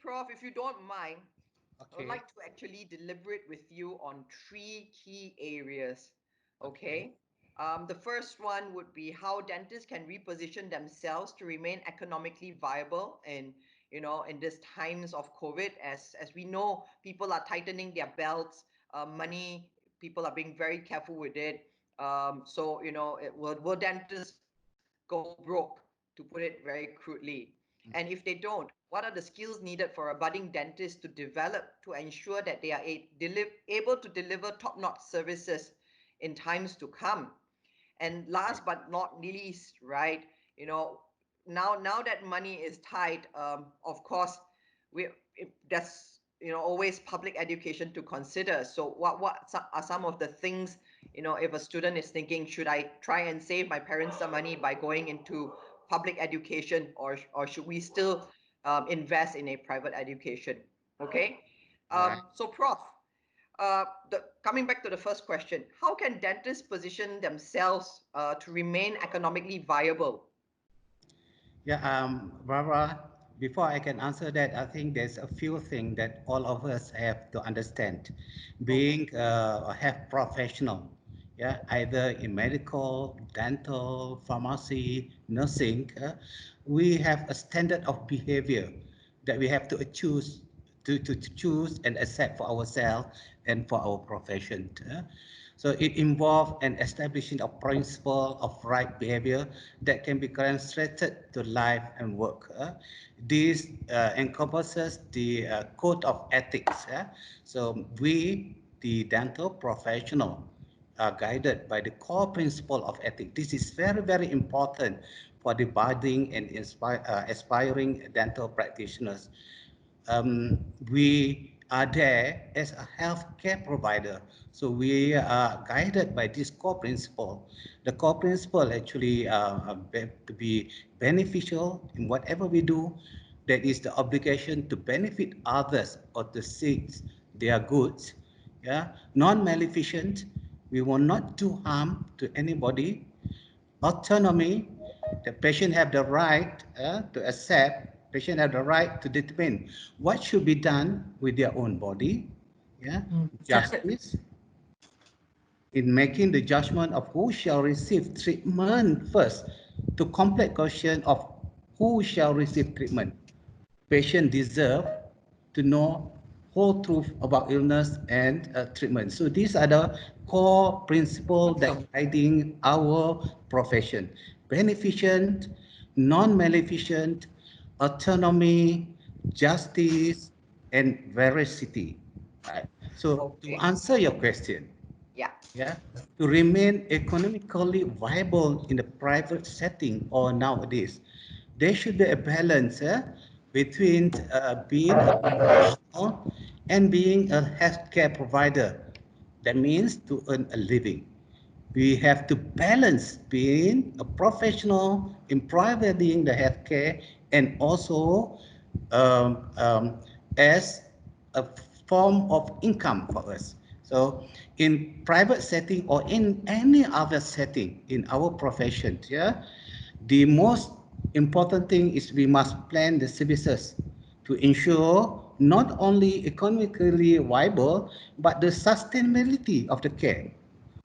Prof, if you don't mind, I would Okay. like to actually deliberate with you on three key areas. Okay. Okay. The first one would be how dentists can reposition themselves to remain economically viable in, in these times of COVID. As we know, people are tightening their belts, money, people are being very careful with it. So, will dentists go broke, to put it very crudely? And if they don't, what are the skills needed for a budding dentist to develop to ensure that they are able to deliver top-notch services in times to come? And last but not least, right, now that money is tight, of course, that's always public education to consider. So what are some of the things, if a student is thinking, should I try and save my parents some money by going into public education, or should we still invest in a private education? Okay. Right. So Prof, coming back to the first question, how can dentists position themselves to remain economically viable? Yeah, Barbara, before I can answer that, I think there's a few things that all of us have to understand. Okay. Being a health professional, yeah, either in medical, dental, pharmacy, nursing, we have a standard of behavior that we have to choose to choose and accept for ourselves and for our profession. So it involves an establishing of principle of right behavior that can be translated to life and work. This encompasses the code of ethics. So we, the dental professional, are guided by the core principle of ethics. This is very, very important for the budding and aspiring dental practitioners. We are there as a healthcare provider. So we are guided by this core principle. The core principle actually to be beneficial in whatever we do. That is the obligation to benefit others or to seek their goods. Yeah, non-maleficent. We will not do harm to anybody. Autonomy, the patient have the right to accept, patient have the right to determine what should be done with their own body. Yeah, justice in making the judgment of who shall receive treatment first to complete question of who shall receive treatment. Patient deserve to know whole truth about illness and treatment. So these are the core principles that guiding our profession: beneficent, non-maleficent, autonomy, justice, and veracity. Right. So to Okay. answer your question, Yeah. yeah, to remain economically viable in the private setting or nowadays, there should be a balance between being a professional and being a healthcare provider. That means to earn a living. We have to balance being a professional in providing the healthcare and also um, um, as a form of income for us. So in private setting or in any other setting in our profession, yeah, the most important thing is we must plan the services to ensure not only economically viable but the sustainability of the care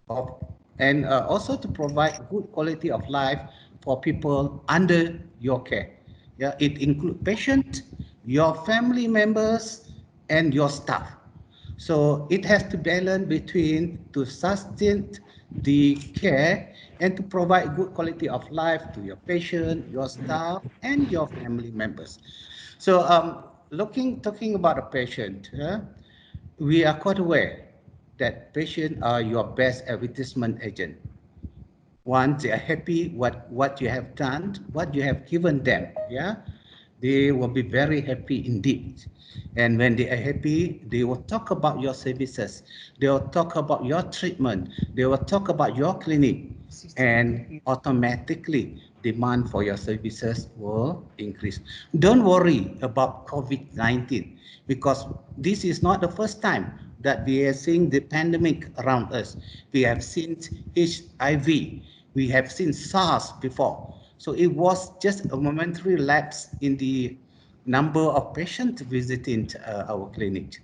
of, and also to provide good quality of life for people under your care. Yeah, it includes patient, your family members, and your staff. So it has to balance between to sustain the care and to provide good quality of life to your patient, your staff, and your family members. So talking about a patient, we are quite aware that patients are your best advertisement agent. Once they are happy what you have done, what you have given them, yeah, they will be very happy indeed. And when they are happy, they will talk about your services. They will talk about your treatment. They will talk about your clinic. And automatically, demand for your services will increase. Don't worry about COVID-19 because this is not the first time that we are seeing the pandemic around us. We have seen HIV. We have seen SARS before. So it was just a momentary lapse in the number of patients visiting our clinic.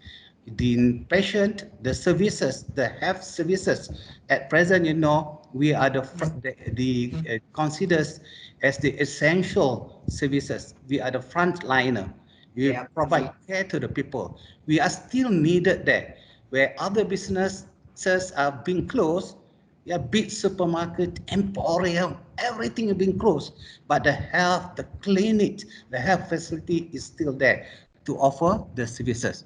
The patient, the services, the health services at present, we are the considers as the essential services. We are the frontliner. We Yeah. provide care to the people. We are still needed there, where other businesses are being closed. Yeah, big supermarket, emporium, everything is being closed. But the clinic, the health facility is still there to offer the services.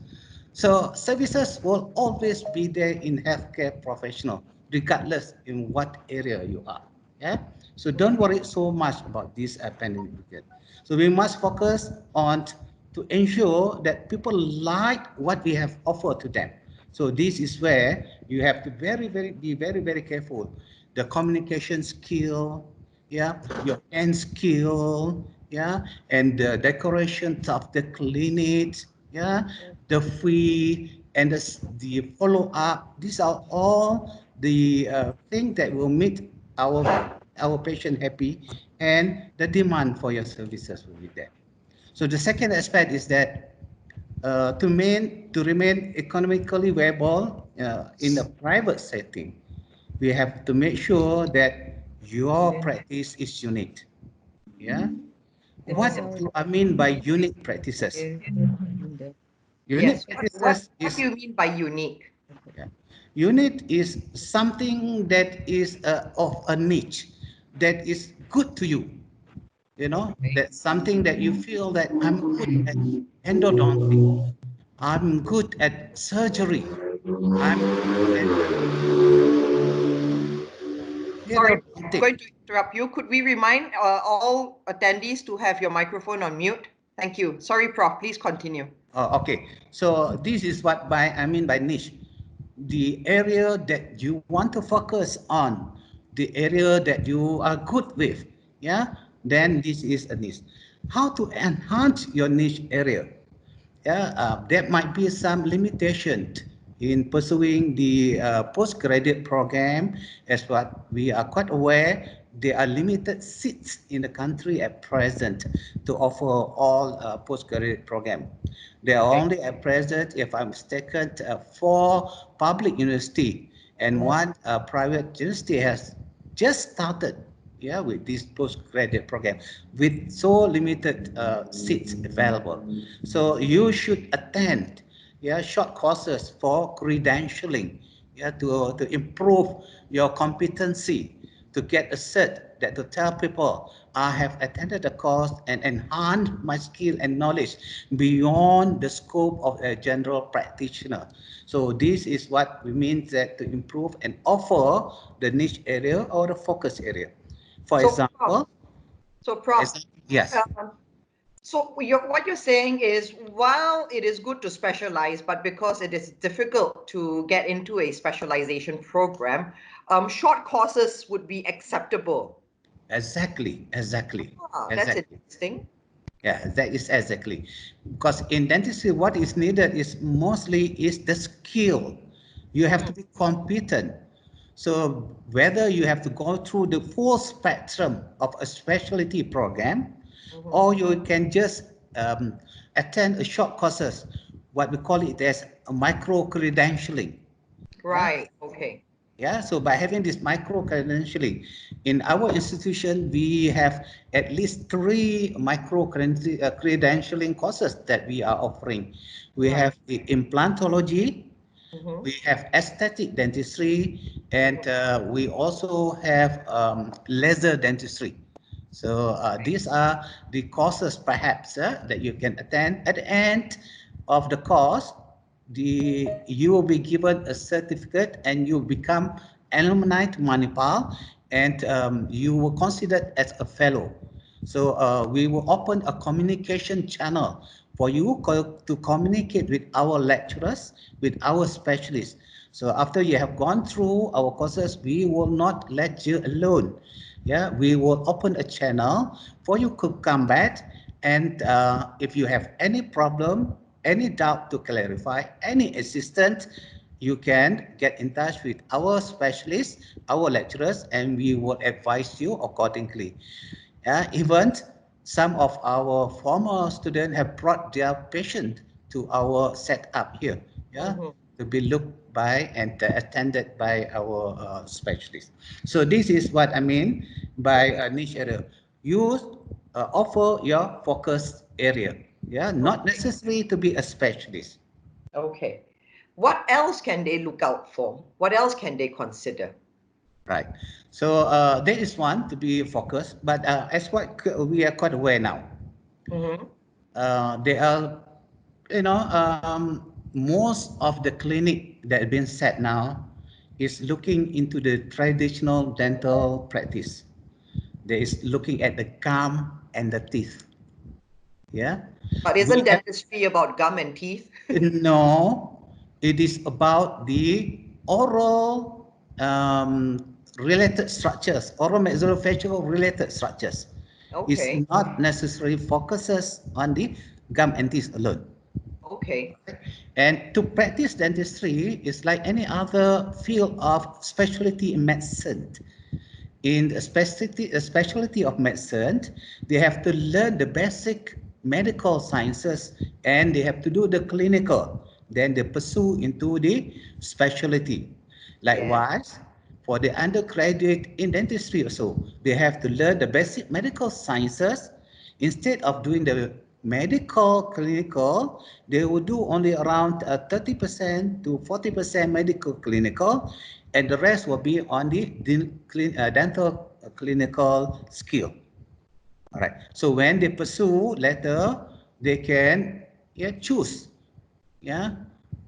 So services will always be there in healthcare professional, regardless in what area you are. Yeah. So don't worry so much about this pandemic period. So we must focus on to ensure that people like what we have offered to them. So this is where you have to be very careful. The communication skill, yeah, your hand skill, yeah, and the decorations of the clinic, yeah, the fee and the follow up. These are all the things that will make our patient happy, and the demand for your services will be there. So the second aspect is that to remain economically viable in a private setting, we have to make sure that your practice is unique. Yeah. What do I mean by unique practices? Unique Yes. practices What do is, you mean by unique? yeah, unique is something that is of a niche that is good to you. That's something that you feel that I'm good at endodontics. I'm good at surgery. I'm good at Sorry, I'm periodontic. going to interrupt you. Could we remind all attendees to have your microphone on mute? Thank you. Sorry, Prof. Please continue. Okay. So this is what I mean by niche. The area that you want to focus on, the area that you are good with, yeah, then this is a niche. How to enhance your niche area? Yeah, there might be some limitation in pursuing the postgraduate program. As what we are quite aware, there are limited seats in the country at present to offer all postgraduate program. There are Okay. only at present, if I'm mistaken, four public university and one private university has just started, yeah, with this postgraduate program with so limited seats available. So you should attend, yeah, short courses for credentialing, yeah, to improve your competency, to get a cert, that to tell people I have attended the course and enhanced my skill and knowledge beyond the scope of a general practitioner. So this is what we mean that to improve and offer the niche area or the focus area. For So, Prof. example, Prof. yes, Um, so what you're saying is, while it is good to specialize, but because it is difficult to get into a specialization program, short courses would be acceptable. exactly, Ah, that's exactly. interesting. Yeah, that is exactly. Because in dentistry, what is needed is mostly is the skill. You have to be competent. So whether you have to go through the full spectrum of a specialty program, or you can just attend a short courses, what we call it as a micro credentialing. Yeah. Right. Okay. Yeah, so by having this micro credentialing, in our institution, we have at least three micro credentialing courses that we are offering. We Right. have the implantology, Mm-hmm. we have aesthetic dentistry, and we also have laser dentistry. So these are the courses perhaps that you can attend. At the end of the course, you will be given a certificate and you become alumni to Manipal, and you were considered as a fellow. So we will open a communication channel for you to communicate with our lecturers, with our specialists. So after you have gone through our courses, we will not let you alone. Yeah, we will open a channel for you to come back, and if you have any problem, any doubt to clarify, any assistance, you can get in touch with our specialists, our lecturers, and we will advise you accordingly. Even some of our former students have brought their patient to our setup here, yeah, Mm-hmm. to be looked by and attended by our specialists. So this is what I mean by Okay. niche area. You offer your focus area, yeah, not Okay. necessarily to be a specialist. Okay. What else can they look out for? What else can they consider? Right. So there is one to be focused, but as what we are quite aware now, Mm-hmm. there are, most of the clinic that have been set now is looking into the traditional dental practice. There is looking at the gum and the teeth. Yeah, But we isn't have dentistry about gum and teeth? no. It is about the oral related structures, oral maxillofacial related structures. It's Okay. not necessarily focuses on the gum and teeth alone. Okay. And to practice dentistry is like any other field of specialty in medicine. In a specialty of medicine, they have to learn the basic medical sciences and they have to do the clinical. Then they pursue into the specialty. Yes. Likewise, for the undergraduate in dentistry also, they have to learn the basic medical sciences. Instead of doing the medical clinical, they will do only around 30% to 40% medical clinical, and the rest will be on the dental clinical skill. All right. So when they pursue later, they can, yeah, choose, yeah,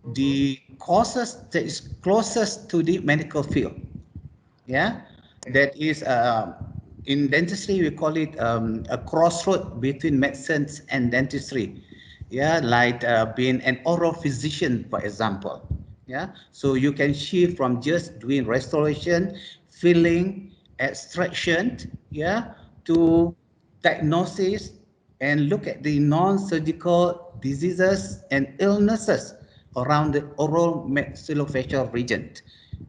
Mm-hmm. the courses that is closest to the medical field. Yeah, Okay. that is in dentistry we call it a crossroad between medicine and dentistry. Yeah, like being an oral physician, for example. Yeah, so you can shift from just doing restoration, filling, extraction, yeah, to diagnosis and look at the non-surgical diseases and illnesses around the oral maxillofacial region.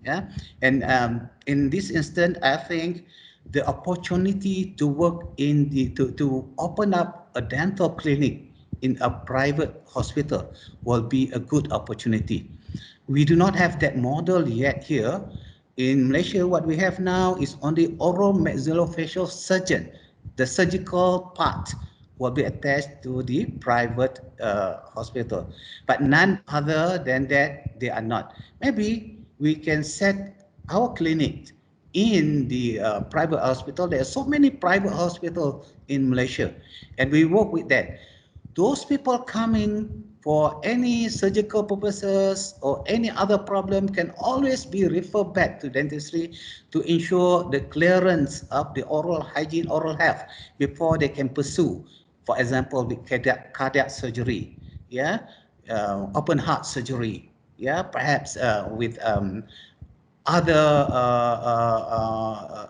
Yeah, and in this instance, I think the opportunity to work in the to open up a dental clinic in a private hospital will be a good opportunity. We do not have that model yet here. In Malaysia, what we have now is only oral maxillofacial surgeon. The surgical part will be attached to the private hospital, but none other than that, they are not. Maybe we can set our clinic in the private hospital. There are so many private hospitals in Malaysia, and we work with that. Those people coming for any surgical purposes or any other problem can always be referred back to dentistry to ensure the clearance of the oral hygiene, oral health before they can pursue, for example, with cardiac surgery, yeah, open heart surgery, yeah, perhaps with other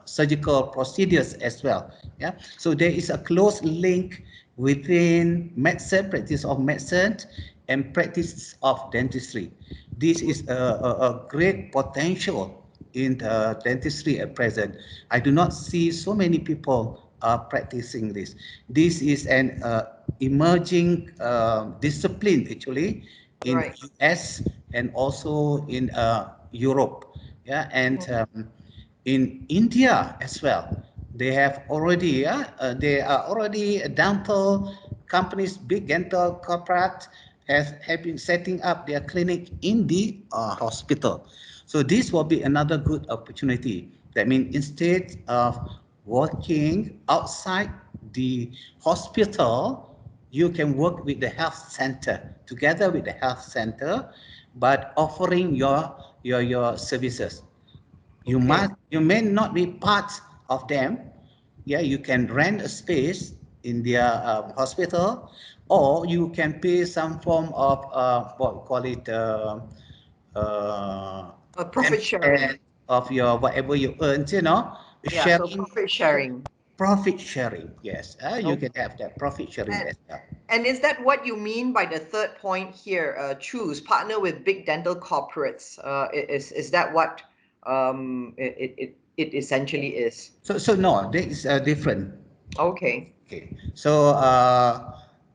surgical procedures as well. Yeah, so there is a close link within medicine, practice of medicine, and practice of dentistry. This is a great potential in the dentistry at present. I do not see so many people are practicing this. This is an emerging discipline actually in Right. US and also in Europe, yeah, and Mm-hmm. in India as well. They have already, they are already dental companies, big dental corporate have been setting up their clinic in the hospital. So this will be another good opportunity. That means instead of working outside the hospital, you can work with the health center, together with the health center, but offering your services. Okay. You may not be part of them. Yeah, you can rent a space in their hospital, or you can pay some form of what we call it uh, A profit 10% sharing. of your whatever you earn, Yeah. So sharing, profit sharing. profit sharing. Yes, you can Okay. have that profit sharing And as well. and is that what you mean by the third point here? Choose partner with big dental corporates. Is that what it essentially is? So no, that is different. Okay. Okay, so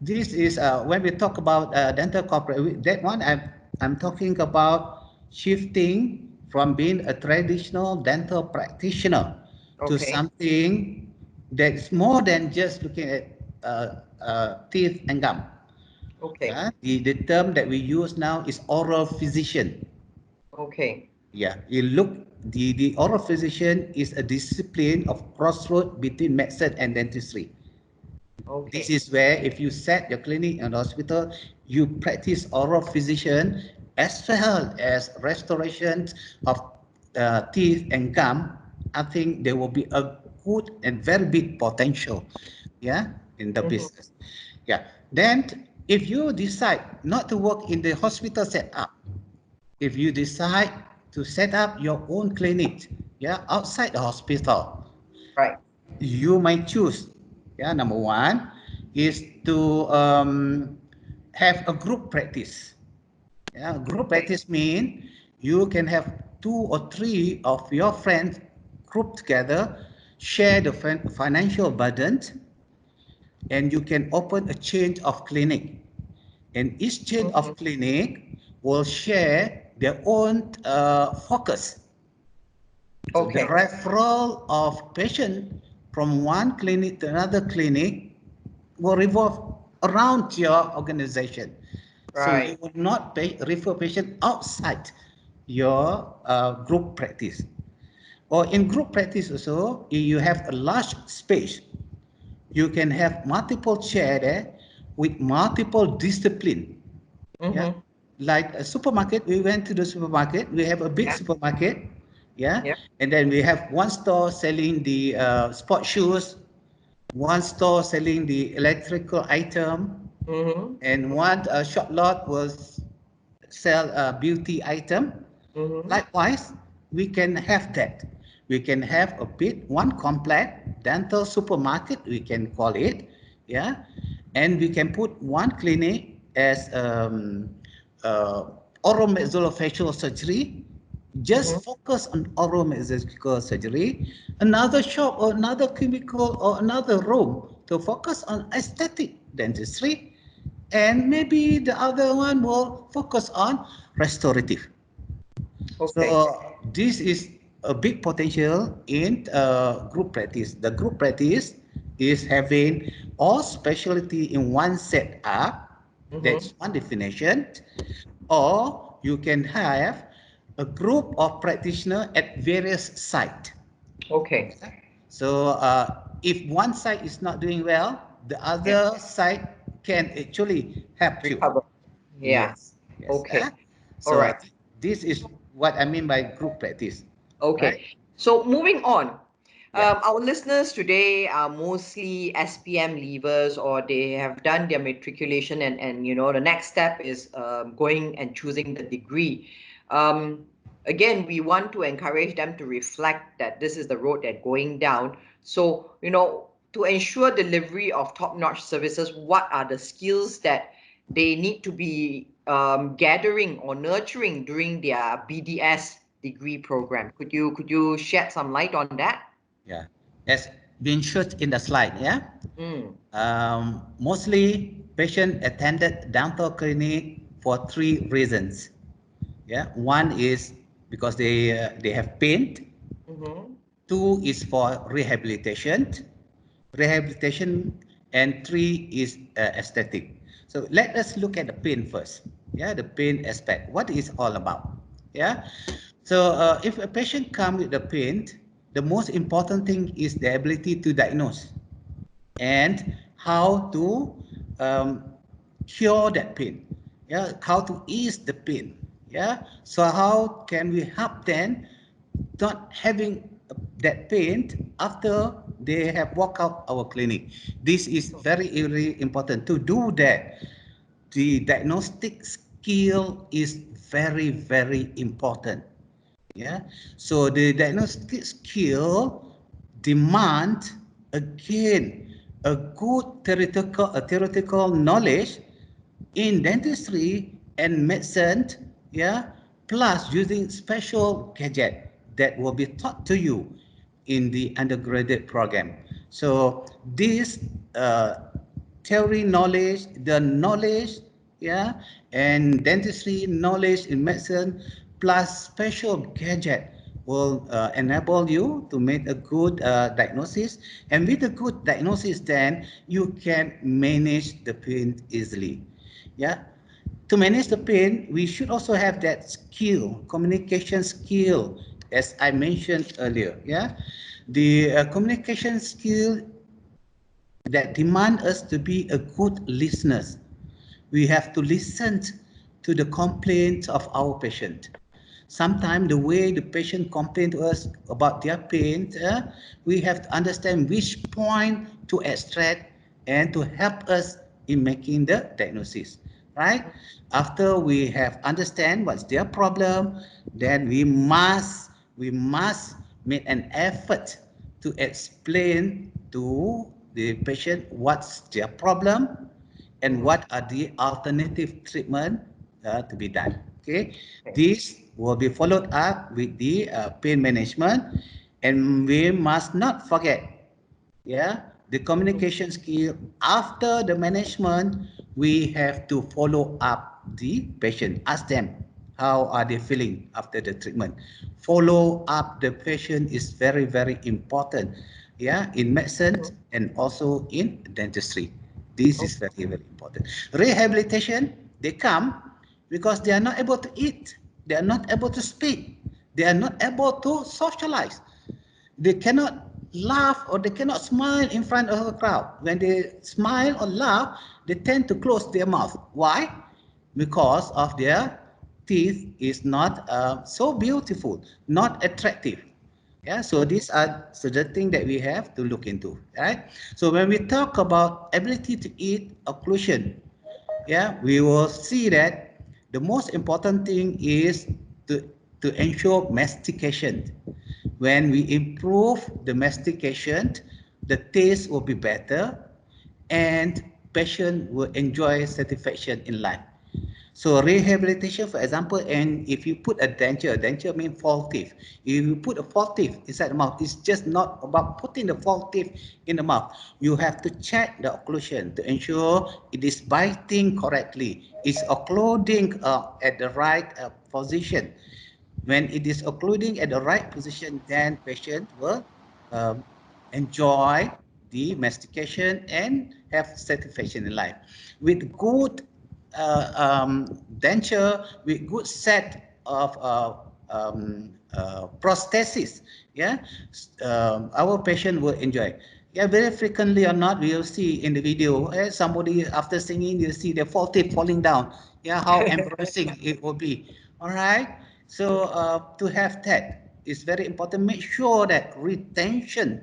this is when we talk about dental corporate. That one I'm talking about shifting from being a traditional dental practitioner to Okay. something that's more than just looking at teeth and gum. Okay. Yeah, the term that we use now is oral physician. Okay. Yeah, you look, the oral physician is a discipline of crossroad between medicine and dentistry. This Okay. is where if you set your clinic and hospital, you practice oral physician as well as restoration of teeth and gum. I think there will be a good and very big potential, yeah, in the Mm-hmm. business. Yeah. Then if you decide not to work in the hospital setup, if you decide to set up your own clinic, yeah, outside the hospital, Right. you might choose. Yeah, number one is to have a group practice. Yeah, group Okay. practice mean you can have two or three of your friends group together, share the financial burden, and you can open a chain of clinic. And each chain Mm-hmm. of clinic will share their own focus. So the Okay. referral of patient from one clinic to another clinic will revolve around your organization. So you Right. will not refer patient outside your group practice. Or in group practice also, you have a large space. You can have multiple chair there with multiple discipline. Yeah, Mm-hmm. like a supermarket, we went to the supermarket, we have a big Yeah. supermarket, yeah, Yeah. and then we have one store selling the sport shoes, one store selling the electrical item, Mm-hmm. and one shop lot was sell a beauty item. Mm-hmm. Likewise, we can have that. We can have a bit one complex dental supermarket, we can call it, yeah, and we can put one clinic as uh, oral maxillofacial surgery, Mm-hmm. just focus on oral maxillofacial surgery. Another shop or another cubicle or another room to focus on aesthetic dentistry, and maybe the other one will focus on restorative. Okay. So this is a big potential in group practice. The group practice is having all specialty in one setup. Mm-hmm. That's one definition. Or you can have a group of practitioners at various sites. Okay. So if one side is not doing well, the Yeah. other side can actually help you. Recover. Yeah. Yes, yes. Okay. All So right. this is what I mean by group practice, right? Okay. So moving on, Yeah, our listeners today are mostly SPM leavers, or they have done their matriculation, and the next step is going and choosing the degree. Um, Again, we want to encourage them to reflect that this is the road they're going down. So to ensure delivery of top-notch services, what are the skills that they need to be gathering or nurturing during their BDS degree program? Could you shed some light on that? yeah. As been shown in the slide, yeah. Mm. Mostly patient attended dental clinic for three reasons. Yeah, one is because they have pain. Mm-hmm. Two is for rehabilitation, and three is aesthetic. So let us look at the pain first. Yeah, the pain aspect. What is all about? Yeah. So if a patient comes with the pain, the most important thing is the ability to diagnose and how to um, cure that pain. Yeah, how to ease the pain. Yeah. So how can we help them not having that pain after they have walked out our clinic? This is very, very important. To do that, the diagnostic skill is very, very important. Yeah. So the diagnostic skill demand again a good theoretical knowledge in dentistry and medicine, yeah, plus using special gadget that will be taught to you in the undergraduate program. So this theory knowledge, the knowledge, yeah, and dentistry knowledge in medicine plus special gadget will enable you to make a good diagnosis. And with a good diagnosis, then you can manage the pain easily. Yeah. To manage the pain, we should also have that skill, communication skill, as I mentioned earlier. Yeah, the communication skill that demand us to be a good listeners. We have to listen to the complaints of our patient. Sometimes the way the patient complain to us about their pain, we have to understand which point to extract and to help us in making the diagnosis. Right? After we have understand what's their problem, then we must make an effort to explain to the patient what's their problem and what are the alternative treatment to be done. Okay, Okay. this will be followed up with the pain management, and we must not forget, yeah, the communication skill. After the management, we have to follow up the patient, ask them how are they feeling after the treatment. Follow up the patient is very, very important, yeah, in medicine and also in dentistry. This is very, very important. Rehabilitation, they come because they are not able to eat, they are not able to speak, they are not able to socialize, they cannot laugh or they cannot smile in front of a crowd. When they smile or laugh, they tend to close their mouth. Why? Because of their teeth is not so beautiful, not attractive. Yeah, so these are the things that we have to look into, right? So when we talk about ability to eat occlusion, yeah, we will see that the most important thing is to, to ensure mastication. When we improve the mastication, the taste will be better and patient will enjoy satisfaction in life. So rehabilitation, for example, and if you put a denture means false teeth. If you put a false teeth inside the mouth, it's just not about putting the false teeth in the mouth. You have to check the occlusion to ensure it is biting correctly, it's occluding at the right position. When it is occluding at the right position, then patient will um, enjoy the mastication and have satisfaction in life. With good denture, with good set of prosthesis, yeah, our patient will enjoy. Yeah, very frequently or not, we will see in the video, somebody after singing, you see their fall tip falling down. Yeah, how embarrassing it will be. All right. So to have that is very important. Make sure that retention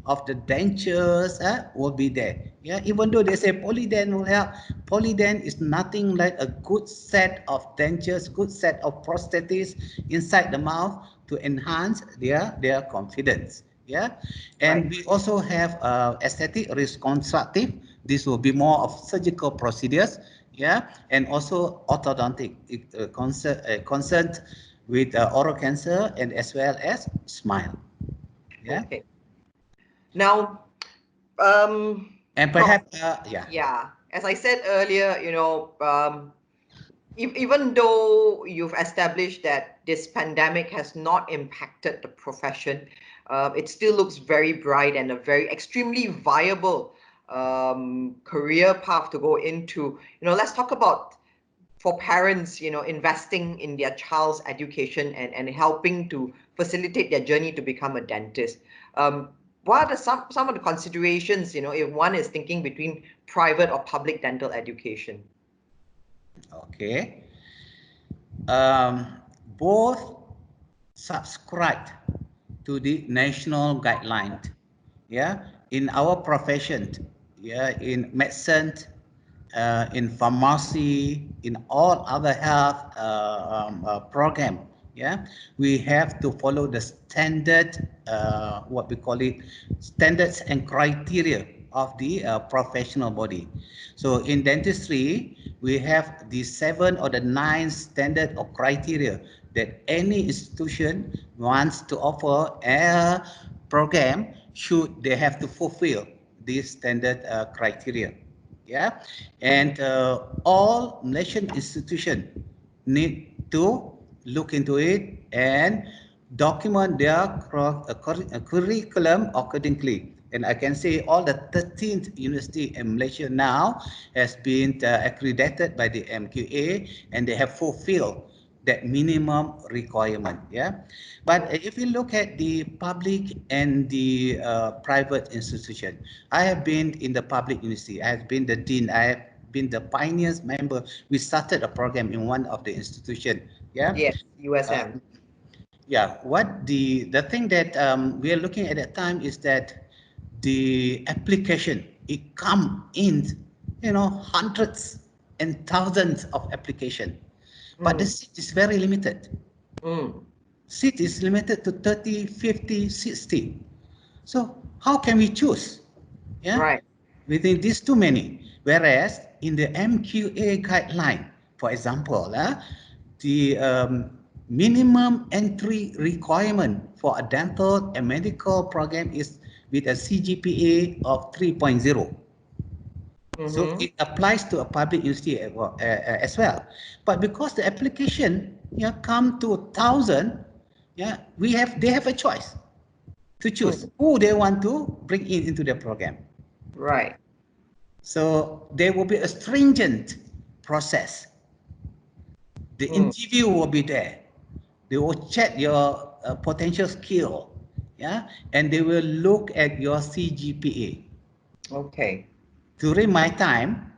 of the dentures will be there. Yeah, even though they say polydent will help, polydent is nothing like a good set of dentures, good set of prosthetics inside the mouth to enhance their confidence. Yeah, Right. and we also have aesthetic reconstructive. This will be more of surgical procedures. Yeah, and also orthodontic concerned with oral cancer and as well as smile. Yeah, Okay. Now, and Prof, perhaps yeah. yeah, as I said earlier, even though you've established that this pandemic has not impacted the profession, it still looks very bright and a very extremely viable career path to go into. Let's talk about for parents, investing in their child's education and helping to facilitate their journey to become a dentist. Um, what are some of the considerations, if one is thinking between private or public dental education? Okay. Um, both subscribe to the national guideline. Yeah, in our profession, yeah, in medicine, in pharmacy, in all other health program, yeah, we have to follow the standard, what we call it, standards and criteria of the professional body. So in dentistry, we have the 7 or the 9 standard or criteria that any institution wants to offer a program should they have to fulfill these standard criteria. Yeah, and all Malaysian institutions need to look into it and document their curriculum accordingly. And I can say all the 13th university in Malaysia now has been accredited by the MQA, and they have fulfilled that minimum requirement. Yeah, but if you look at the public and the private institution, I have been in the public university. I have been the dean. I have been the pioneers member. We started a program in one of the institution. Yeah. Yes, USM. Um, yeah. What the thing that we are looking at that time is that the application it come in, hundreds and thousands of application, but the Mm, seat is very limited. mm, Seat is limited to 30, 50, 60. So how can we choose? Yeah, right. within these too many. Whereas in the MQA guideline, for example, the minimum entry requirement for a dental and medical program is with a CGPA of 3.0. So Mm-hmm. it applies to a public university as well. But because the application come to 1,000, they have a choice to choose Mm, who they want to bring in into the program. right. So there will be a stringent process. The Mm, interview will be there. They will check your potential skill, yeah, and they will look at your CGPA. okay. During my time,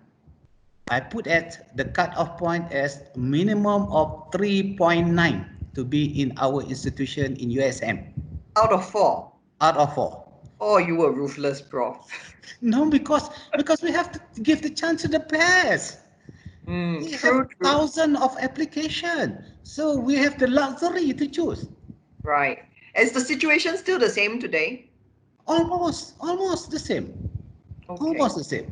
I put at the cutoff point as minimum of 3.9 to be in our institution in USM Out of four. out of 4. Oh, you were ruthless, Prof. No, because we have to give the chance to the best. Mm, We have true, true. thousands of application, so we have the luxury to choose. Right. Is the situation still the same today? Almost the same. Okay. Almost the same,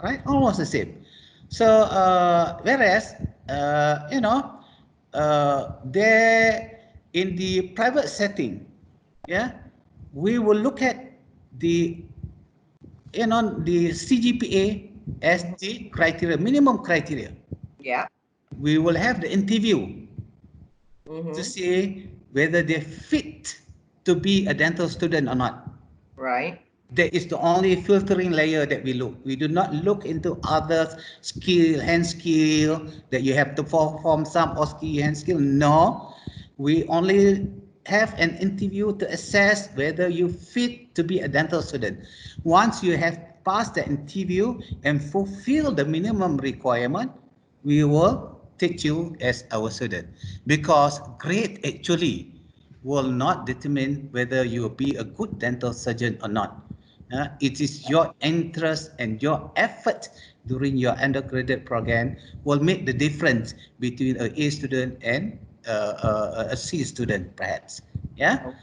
right? Almost the same. So whereas there in the private setting, yeah, we will look at the the CGPA as Mm-hmm. the criteria, minimum criteria. Yeah. We will have the interview to Mm-hmm. see whether they fit to be a dental student or not. Right. That is the only filtering layer that we look. We do not look into other skill, hand skill, that you have to perform some or skill, hand skill. No, we only have an interview to assess whether you fit to be a dental student. Once you have passed the interview and fulfill the minimum requirement, we will teach you as our student, because grade actually will not determine whether you will be a good dental surgeon or not. It is your interest and your effort during your undergraduate program will make the difference between a A student and a C student, perhaps. Yeah. Okay.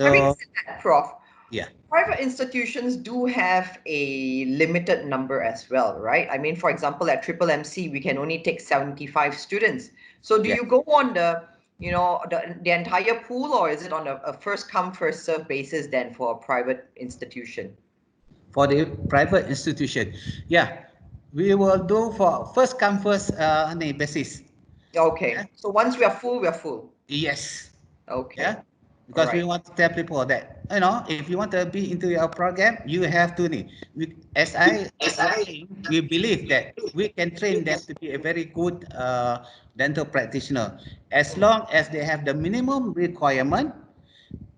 Having So said that, Prof, yeah, private institutions do have a limited number as well, right? I mean, for example, at Triple MC, we can only take 75 students. So do yeah. you go on the entire pool, or is it on a first come, first serve basis then for a private institution? For the private institution, yeah, we will do for first come first basis. Yeah. Okay. So once we are full, we are full. Yes. Okay. Yeah, All because we right. want to tell people that if you want to be into your program, you have to need. As I think, we believe that we can train them to be a very good dental practitioner as Mm, long as they have the minimum requirement.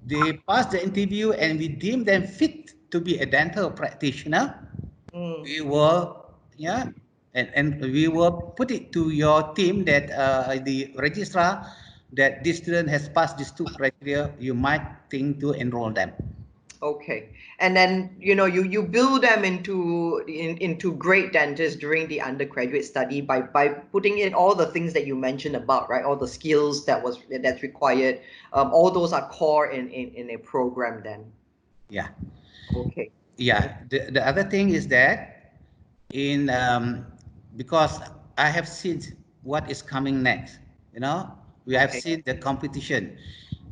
They pass the interview and we deem them fit to be a dental practitioner. mm. We will, yeah, and we will put it to your team that the registrar that this student has passed these two criteria, you might think to enroll them. Okay. And then, you build them into great dentists during the undergraduate study by putting in all the things that you mentioned about, right? All the skills that's required. All those are core in a program then. Yeah, Okay. yeah. The other thing is that in because I have seen what is coming next. We have Okay. seen the competition.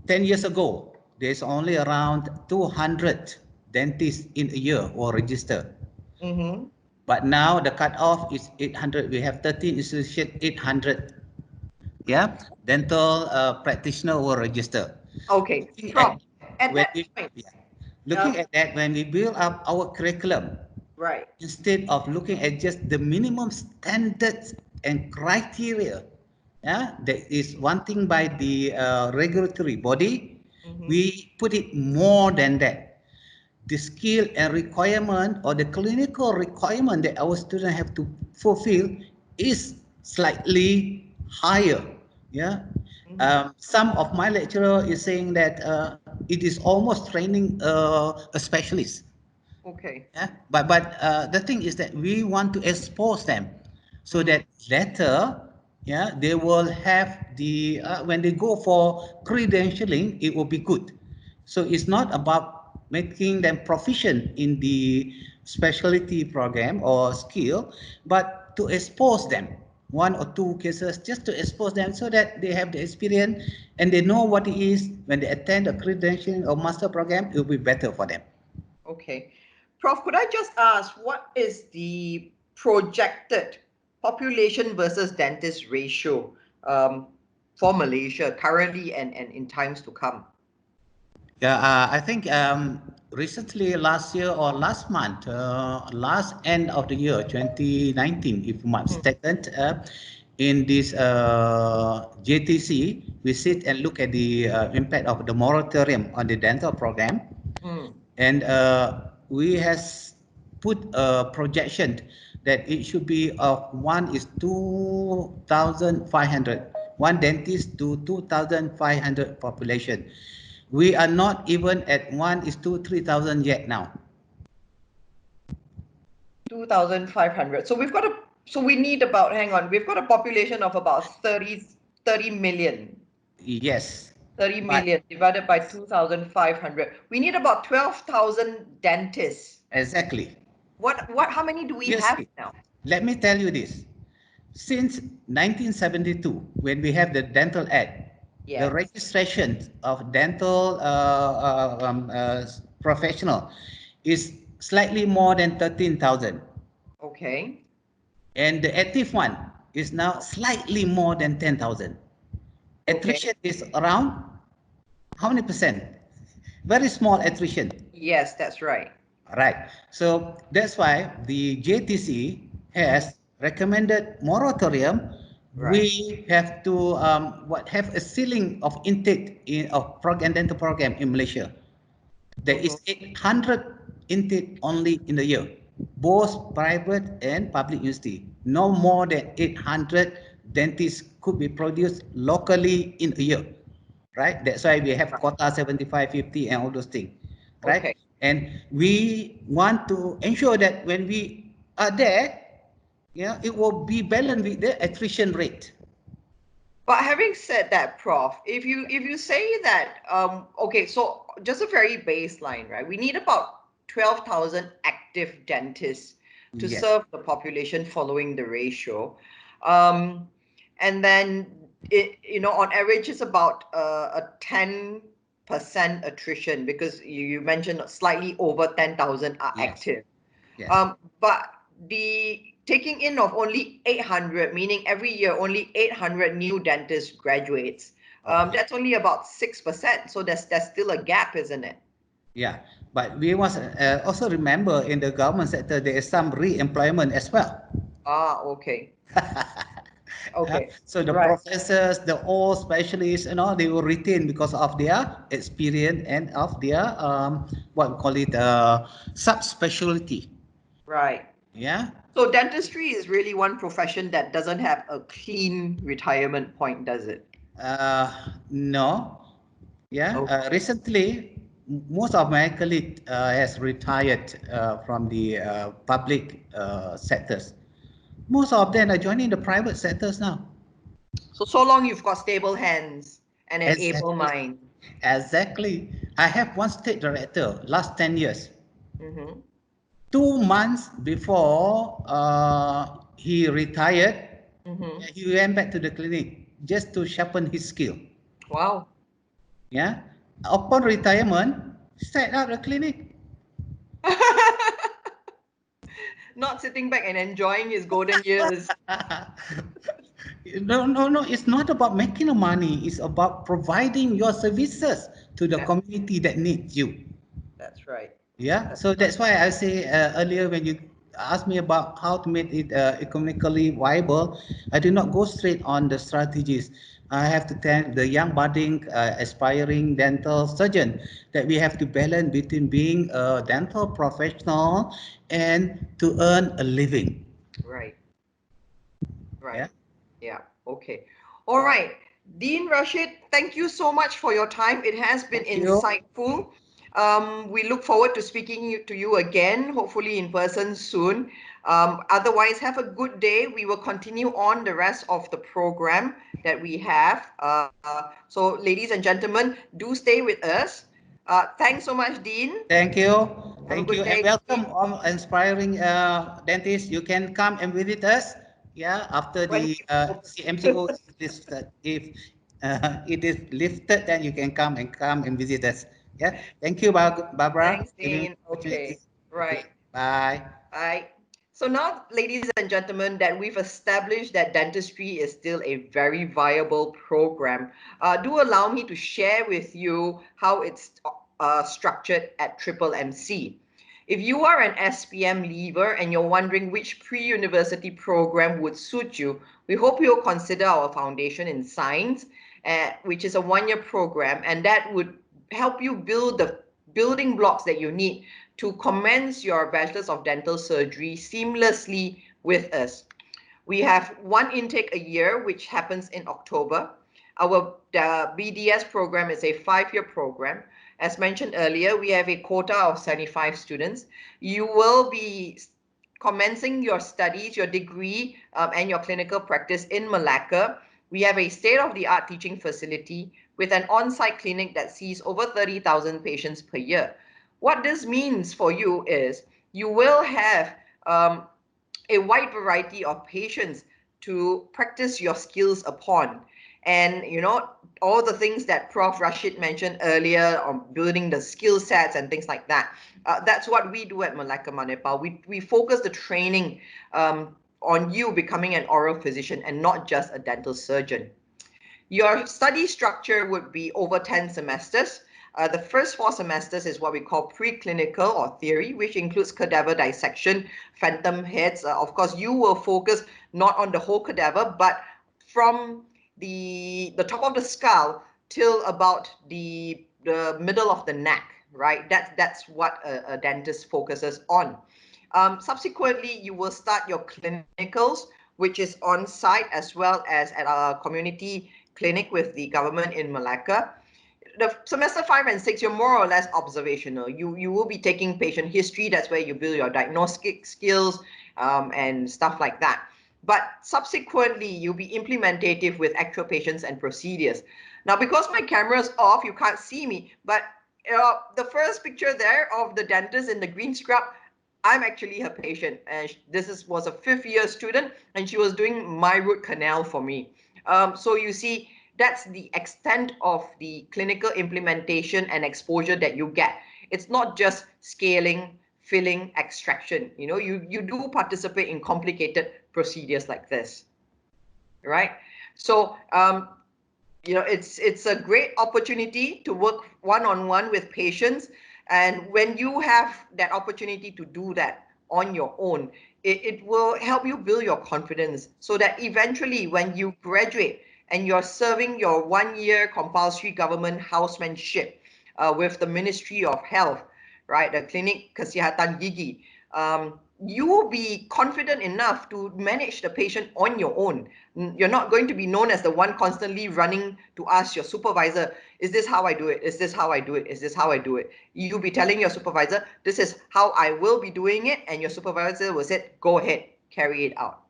10 years ago, there's only around 200 dentists in a year or register. Mm-hmm. But now the cutoff is 800. We have 13 institutions, 800. Yeah, dental practitioner will register. Okay, Looking Prof. at At when that we, point, yeah, looking um, at that when we build up our curriculum, right. instead of looking at just the minimum standards and criteria, yeah, that is one thing by the regulatory body, Mm-hmm. we put it more than that. The skill and requirement or the clinical requirement that our students have to fulfill is slightly higher. Yeah. Mm-hmm. Some of my lecturer is saying that it is almost training a specialist. Okay. Yeah. But the thing is that we want to expose them so Mm-hmm. that later, yeah, they will have the when they go for credentialing, it will be good. So it's not about making them proficient in the specialty program or skill, but to expose them one or two cases just to expose them so that they have the experience and they know what it is when they attend a credentialing or master program, it will be better for them. Okay. Prof, could I just ask, what is the projected population versus dentist ratio um, for Malaysia currently and in times to come? Yeah, I think recently last year or last month, last end of the year, 2019, if I'm not Mm, mistaken, in this JTC, we sit and look at the impact of the moratorium on the dental program, mm. and we has put a projection that it should be of 1:2,500, one dentist to 2,500 population. We are not even at 1:3,000 yet now. 2,500. So we need about, hang on, we've got a population of about 30 million. Yes, 30 but million divided by 2,500. We need about 12,000 dentists. exactly. How many do we You have see, now? let me tell you this. Since 1972, when we have the Dental Act, the Yes. registration of dental professional is slightly more than 13,000. Okay. And the active one is now slightly more than 10,000. Okay. Attrition is around how many percent? Very small attrition. Yes, that's right. Right. So that's why the JTC Mhm. has recommended moratorium. Right. We have to have a ceiling of intake in of program dental program in Malaysia. There Mhm. is 800 intake only in the year, both private and public university. No more than 800 dentists could be produced locally in a year, right? That's why we have Right. quota 75, 50, and all those things, right? Okay. And we want to ensure that when we are there, yeah, it will be balanced with the attrition rate. But having said that, Prof, if you say that, okay, so just a very baseline, right? We need about 12,000 active dentists to Yes, serve the population following the ratio. Um, and then on average, it's about a 10% attrition because you mentioned slightly over 10,000 are yes, active. yes. But the taking in of only 800, meaning every year only 800 new dentists graduates, Okay. that's only about 6%. So there's still a gap, isn't it? Yeah, but we must also remember in the government sector there is some re-employment as well. Ah, okay. Okay. So the Right. professors, the all specialists, and all they will retain because of their experience and of their what we call it subspecialty. Right. Yeah. So dentistry is really one profession that doesn't have a clean retirement point, does it? No. Yeah. Okay. Recently, most of my colleagues has retired from the public sectors. Most of them are joining the private sectors now. So long you've got stable hands and an able Exactly. mind. Exactly. I have one state director last 10 years. Mm-hmm. 2 months before he retired, Mm-hmm. he went back to the clinic just to sharpen his skill. Wow. Yeah. Upon retirement, set up the clinic. Not sitting back and enjoying his golden years. No, no, no. It's not about making the money. It's about providing your services to the That, community that needs you. that's right. Yeah. That's So right. that's why I say earlier when you asked me about how to make it economically viable, I do not go straight on the strategies. I have to tell the young budding, aspiring dental surgeon that we have to balance between being a dental professional and to earn a living. Right. Yeah. Right. Yeah. Okay. All right. Dean Rashid, thank you so much for your time. It has been Thank you. insightful. We look forward to speaking to you again, hopefully in person soon. Otherwise, have a good day. We will continue on the rest of the program that we have. So, ladies and gentlemen, do stay with us. Thanks so much, Dean. Thank you. Have a Thank you. good And day. welcome all inspiring dentists. You can come and visit us. Yeah, after When the we open. MCO is if it is lifted, then you can come and visit us. Yeah. Thank you, Barbara, Thanks, giving me Dean. the opportunity. Okay. Right. Okay. Bye. Right. So now, ladies and gentlemen, that we've established that dentistry is still a very viable program, do allow me to share with you how it's structured at Triple MC. If you are an SPM leaver and you're wondering which pre-university program would suit you, we hope you'll consider our Foundation in Science, which is a one-year program, and that would help you build the building blocks that you need to commence your Bachelor's of Dental Surgery seamlessly with us. We have one intake a year, which happens in October. Our BDS program is a 5-year program. As mentioned earlier, we have a quota of 75 students. You will be commencing your studies, your degree, and your clinical practice in Malacca. We have a state-of-the-art teaching facility with an on-site clinic that sees over 30,000 patients per year. What this means for you is you will have a wide variety of patients to practice your skills upon. And all the things that Prof. Rashid mentioned earlier on building the skill sets and things like that. That's what we do at Malacca Manipal. We focus the training on you becoming an oral physician and not just a dental surgeon. Your study structure would be over 10 semesters. The first 4 semesters is what we call preclinical or theory, which includes cadaver dissection, phantom heads. Of course, you will focus not on the whole cadaver, but from the top of the skull till about the middle of the neck, right? That's what a dentist focuses on. Subsequently, you will start your clinicals, which is on site as well as at our community clinic with the government in Malacca. The semester 5 and 6, you're more or less observational. You will be taking patient history. That's where you build your diagnostic skills and stuff like that. But subsequently, you'll be implementative with actual patients and procedures. Now, because my camera is off, you can't see me. But the first picture there of the dentist in the green scrub, I'm actually her patient, and was a 5th-year student, and she was doing my root canal for me. So you see, that's the extent of the clinical implementation and exposure that you get. It's not just scaling, filling, extraction. You do participate in complicated procedures like this, right? So it's a great opportunity to work one-on-one with patients, and when you have that opportunity to do that on your own, it will help you build your confidence so that eventually when you graduate and you're serving your 1-year compulsory government housemanship with the Ministry of Health, right, the Clinic Kesihatan Gigi, you will be confident enough to manage the patient on your own. You're not going to be known as the one constantly running to ask your supervisor, is this how I do it? Is this how I do it? Is this how I do it? You'll be telling your supervisor, this is how I will be doing it, and your supervisor will say, go ahead, carry it out.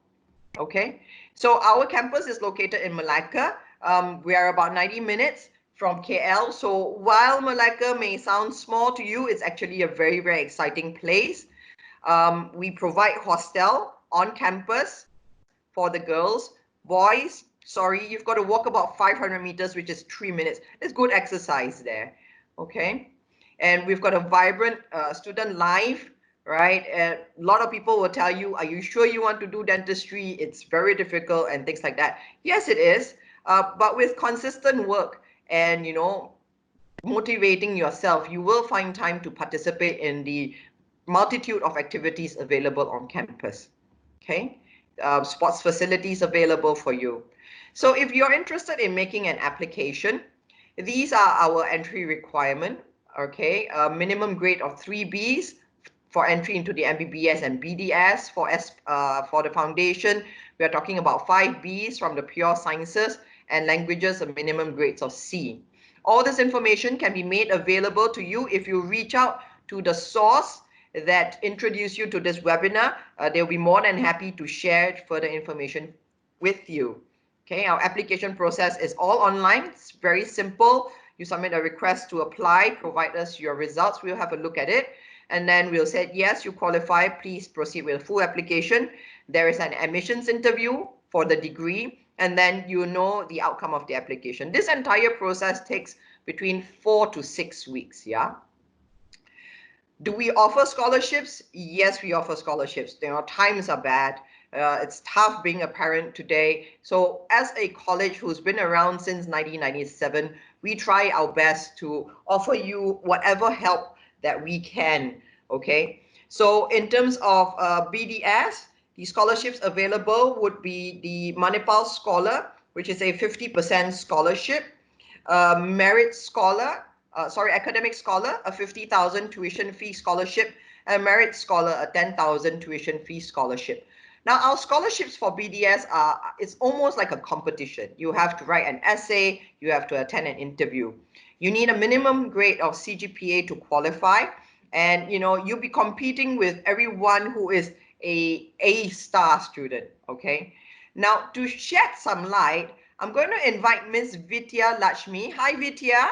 Okay, so our campus is located in Malacca. We are about 90 minutes from KL. So while Malacca may sound small to you, it's actually a very, very exciting place. We provide hostel on campus for the girls. Boys, sorry, you've got to walk about 500 meters, which is 3 minutes. It's good exercise there. Okay. and we've got a vibrant student life, right? And a lot of people will tell you, are you sure you want to do dentistry? It's very difficult and things like that. Yes, it is. But with consistent work and, motivating yourself, you will find time to participate in the multitude of activities available on campus. Okay, sports facilities available for you. So if you're interested in making an application, these are our entry requirement. Okay, a minimum grade of 3Bs for entry into the MBBS and BDS. For the foundation, we are talking about 5Bs from the pure sciences, and languages, a minimum grades of C. All this information can be made available to you if you reach out to the source that introduced you to this webinar. They'll be more than happy to share further information with you. Okay, our application process is all online. It's very simple. You submit a request to apply, provide us your results. We'll have a look at it. And then we'll say, yes, you qualify. Please proceed with a full application. There is an admissions interview for the degree, and then you know the outcome of the application. This entire process takes between 4 to 6 weeks, yeah? Do we offer scholarships? Yes, we offer scholarships. Times are bad. It's tough being a parent today. So as a college who's been around since 1997, we try our best to offer you whatever help that we can, okay? So in terms of BDS, the scholarships available would be the Manipal Scholar, which is a 50% scholarship, Merit Scholar, Academic Scholar, a 50,000 tuition fee scholarship, and Merit Scholar, a 10,000 tuition fee scholarship. Now, our scholarships for BDS it's almost like a competition. You have to write an essay, you have to attend an interview. You need a minimum grade of CGPA to qualify, and you'll be competing with everyone who is a A-star student, okay? Now, to shed some light, I'm going to invite Miss Vidya Lakshmi. Hi, Vidya.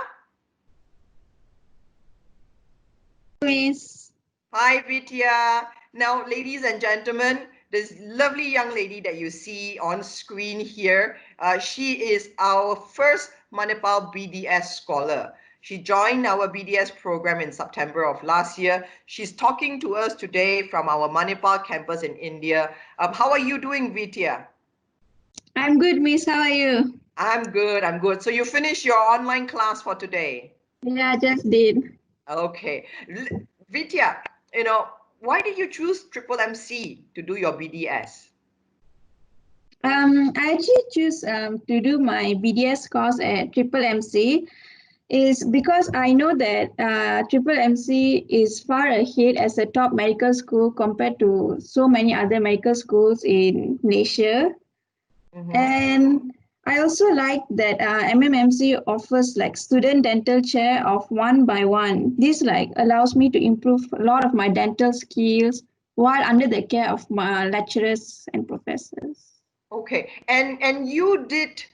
Miss. Hi, Vidya. Now, ladies and gentlemen, this lovely young lady that you see on screen here, she is our first Manipal BDS scholar. She joined our BDS program in September of last year. She's talking to us today from our Manipal campus in India. How are you doing, Vidya? I'm good, Miss. How are you? I'm good. I'm good. So you finished your online class for today? Yeah, I just did. Okay. Vidya, why did you choose Triple MC to do your BDS? I actually choose to do my BDS course at Triple MC is because I know that Triple MC is far ahead as a top medical school compared to so many other medical schools in Malaysia. And I also like that MMMC offers like student dental chair of 1 by 1. This allows me to improve a lot of my dental skills while under the care of my lecturers and professors. Okay, and you didn't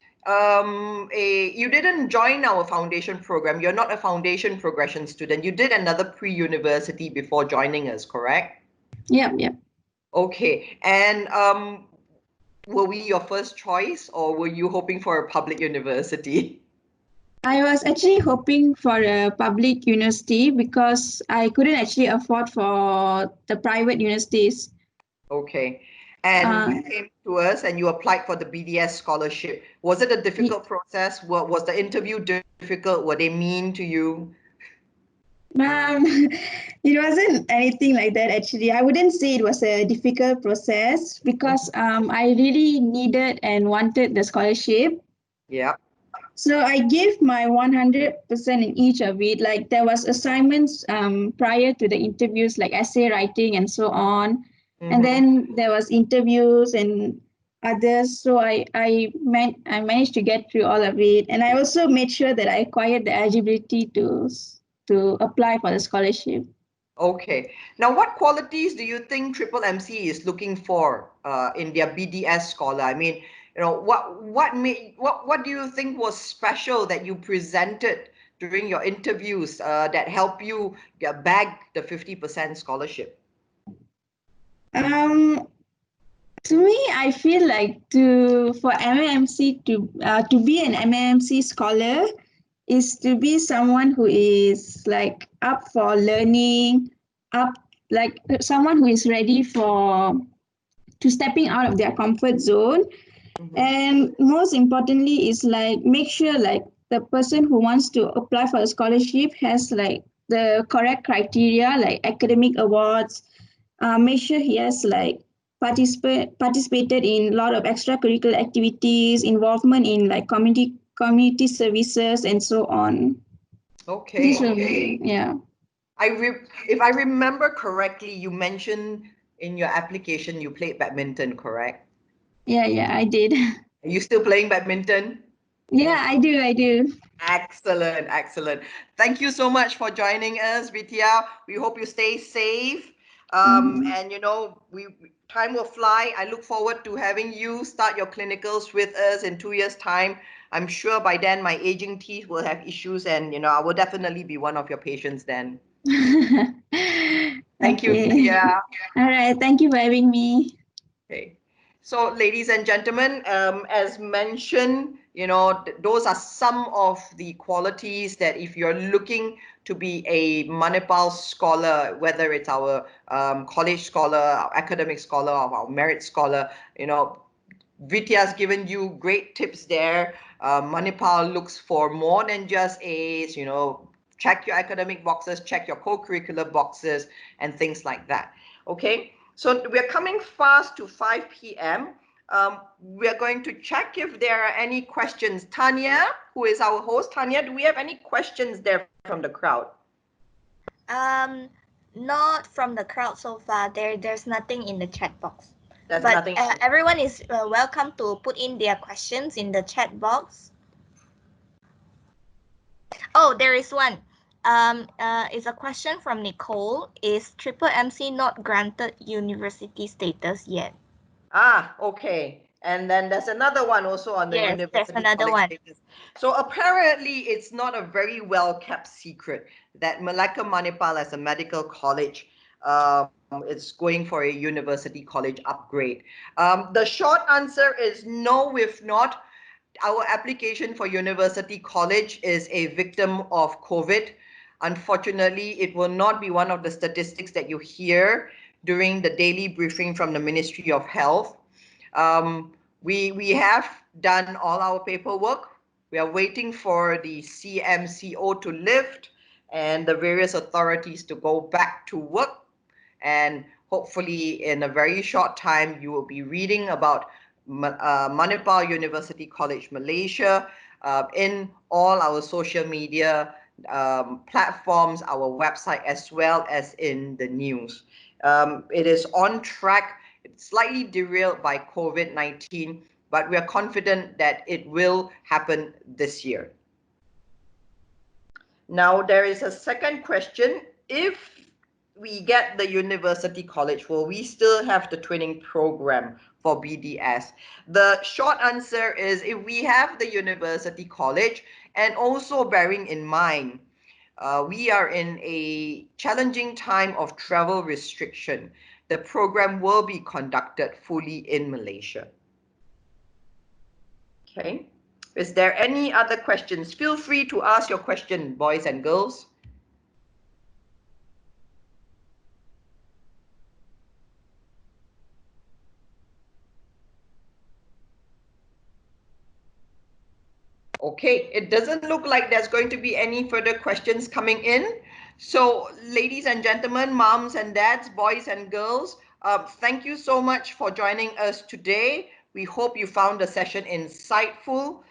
join our foundation program. You're not a foundation progression student. You did another pre-university before joining us, correct? Yep. Okay, and were we your first choice, or were you hoping for a public university? I was actually hoping for a public university because I couldn't actually afford for the private universities. Okay, and you came to us and you applied for the BDS scholarship. Was it a difficult process? Was the interview difficult? Were they mean to you? It wasn't anything like that actually. I wouldn't say it was a difficult process because I really needed and wanted the scholarship. Yeah. So I gave my 100% in each of it. Like there was assignments prior to the interviews, like essay writing and so on. And then there was interviews and others. So I managed to get through all of it. And I also made sure that I acquired the eligibility to apply for the scholarship. Okay. Now, what qualities do you think Triple MC is looking for in their BDS scholar? I mean, what do you think was special that you presented during your interviews that help you bag the 50% scholarship? To me, I feel like for MMMC to be an MMMC scholar is to be someone who is like up for learning, up like someone who is ready to stepping out of their comfort zone. And most importantly is like make sure like the person who wants to apply for a scholarship has like the correct criteria like academic awards. Make sure he has like participated in a lot of extracurricular activities, involvement in like community services and so on. This will Okay. be, yeah. If I remember correctly, you mentioned in your application you played badminton, correct? Yeah, I did. Are you still playing badminton? Yeah, I do. Excellent, excellent. Thank you so much for joining us, Vidya. We hope you stay safe. Mhm. And time will fly. I look forward to having you start your clinicals with us in 2 years' time. I'm sure by then my aging teeth will have issues, and I will definitely be one of your patients then. Thank you, Okay. Vidya. All right. Thank you for having me. Okay. So, ladies and gentlemen, as mentioned, those are some of the qualities that if you're looking to be a Manipal scholar, whether it's our college scholar, our academic scholar, or our merit scholar, Vidya's given you great tips there. Manipal looks for more than just A's, check your academic boxes, check your co-curricular boxes, and things like that. Okay, so we're coming fast to 5 p.m. We're going to check if there are any questions. Tanya, who is our host, Tanya, do we have any questions there from the crowd? Um, Not from the crowd so far. There's nothing in the chat box. There's But nothing. everyone is welcome to put in their questions in the chat box. Oh, there is one. It's a question from Nicole. Is Triple MC not granted university status yet? Okay. And then there's another one also on the Yes, there's university another college one. status. So apparently it's not a very well kept secret that Malacca Manipal as a medical college is going for a university college upgrade. The short answer is no, we've not. Our application for university college is a victim of COVID. Unfortunately, it will not be one of the statistics that you hear during the daily briefing from the Ministry of Health. We have done all our paperwork. We are waiting for the CMCO to lift and the various authorities to go back to work. And hopefully, in a very short time, you will be reading about Manipal University College Malaysia in all our social media platforms, our website, as well as in the news. It is on track. It's slightly derailed by COVID-19, but we are confident that it will happen this year. Now, there is a second question. If we get the university college, will we still have the twinning program for BDS? The short answer is if we have the university college, and also bearing in mind, we are in a challenging time of travel restriction. The program will be conducted fully in Malaysia. Okay. Is there any other questions? Feel free to ask your question, boys and girls. Okay, it doesn't look like there's going to be any further questions coming in. So, ladies and gentlemen, moms and dads, boys and girls, thank you so much for joining us today. We hope you found the session insightful.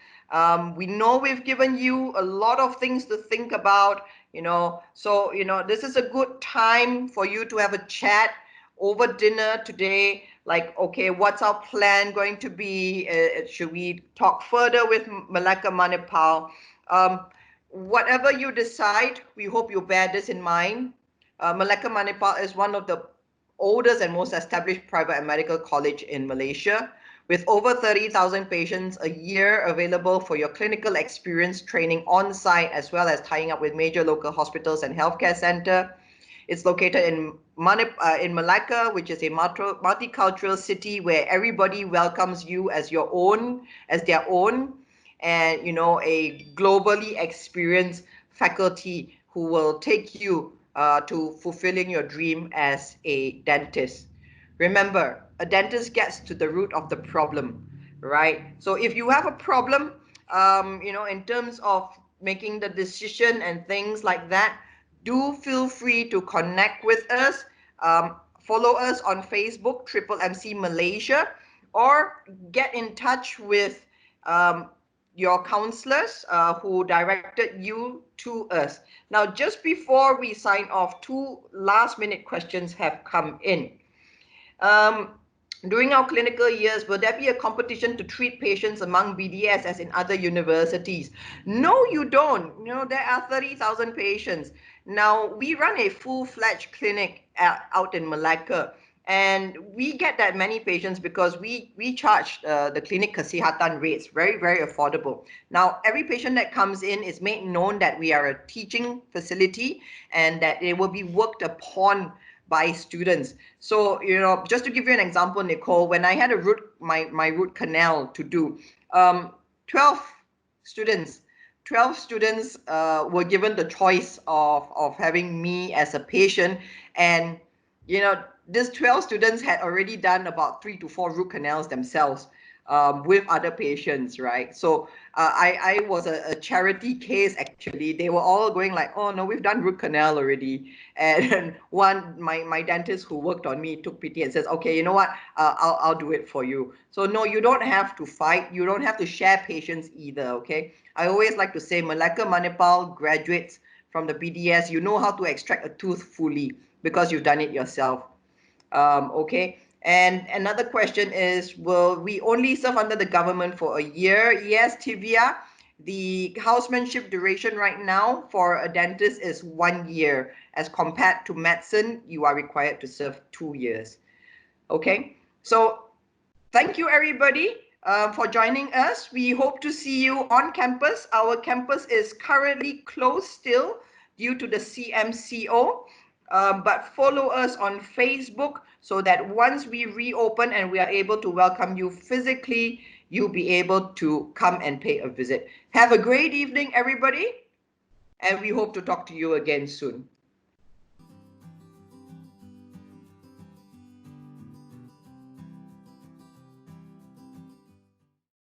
We know we've given you a lot of things to think about, so, this is a good time for you to have a chat over dinner today, like, okay, what's our plan going to be? Should we talk further with Malacca Manipal? Whatever you decide, we hope you bear this in mind. Malacca Manipal is one of the oldest and most established private medical college in Malaysia, with over 30,000 patients a year available for your clinical experience training on site, as well as tying up with major local hospitals and healthcare center. It's located in Malacca, which is a multicultural city where everybody welcomes you as their own, and a globally experienced faculty who will take you to fulfilling your dream as a dentist. Remember, a dentist gets to the root of the problem, right? So if you have a problem, in terms of making the decision and things like that, do feel free to connect with us. Follow us on Facebook, Triple MC Malaysia, or get in touch with your counselors who directed you to us. Now, just before we sign off, 2 last-minute questions have come in. During our clinical years, will there be a competition to treat patients among BDS as in other universities? No, you don't. There are 30,000 patients. Now, we run a full-fledged clinic out in Malacca, and we get that many patients because we charge the clinic kesihatan rates, very, very affordable. Now, every patient that comes in is made known that we are a teaching facility and that it will be worked upon by students. So, just to give you an example, Nicole, when I had my root canal to do, 12 students 12 students were given the choice of having me as a patient. And these 12 students had already done about 3 to 4 root canals themselves with other patients, right? So I was a charity case. Actually, they were all going like, oh no, we've done root canal already. And my dentist who worked on me took pity and says, okay, you know what, I'll do it for you. So no, you don't have to fight, you don't have to share patients either. Okay, I always like to say, Malacca Manipal graduates from the BDS, you know how to extract a tooth fully because you've done it yourself. Okay. And another question is, will we only serve under the government for a year? Yes, Tivia. The housemanship duration right now for a dentist is 1 year. As compared to medicine, you are required to serve 2 years. Okay. So thank you, everybody, for joining us. We hope to see you on campus. Our campus is currently closed still due to the CMCO. But follow us on Facebook so that once we reopen and we are able to welcome you physically, you'll be able to come and pay a visit. Have a great evening, everybody, and we hope to talk to you again soon.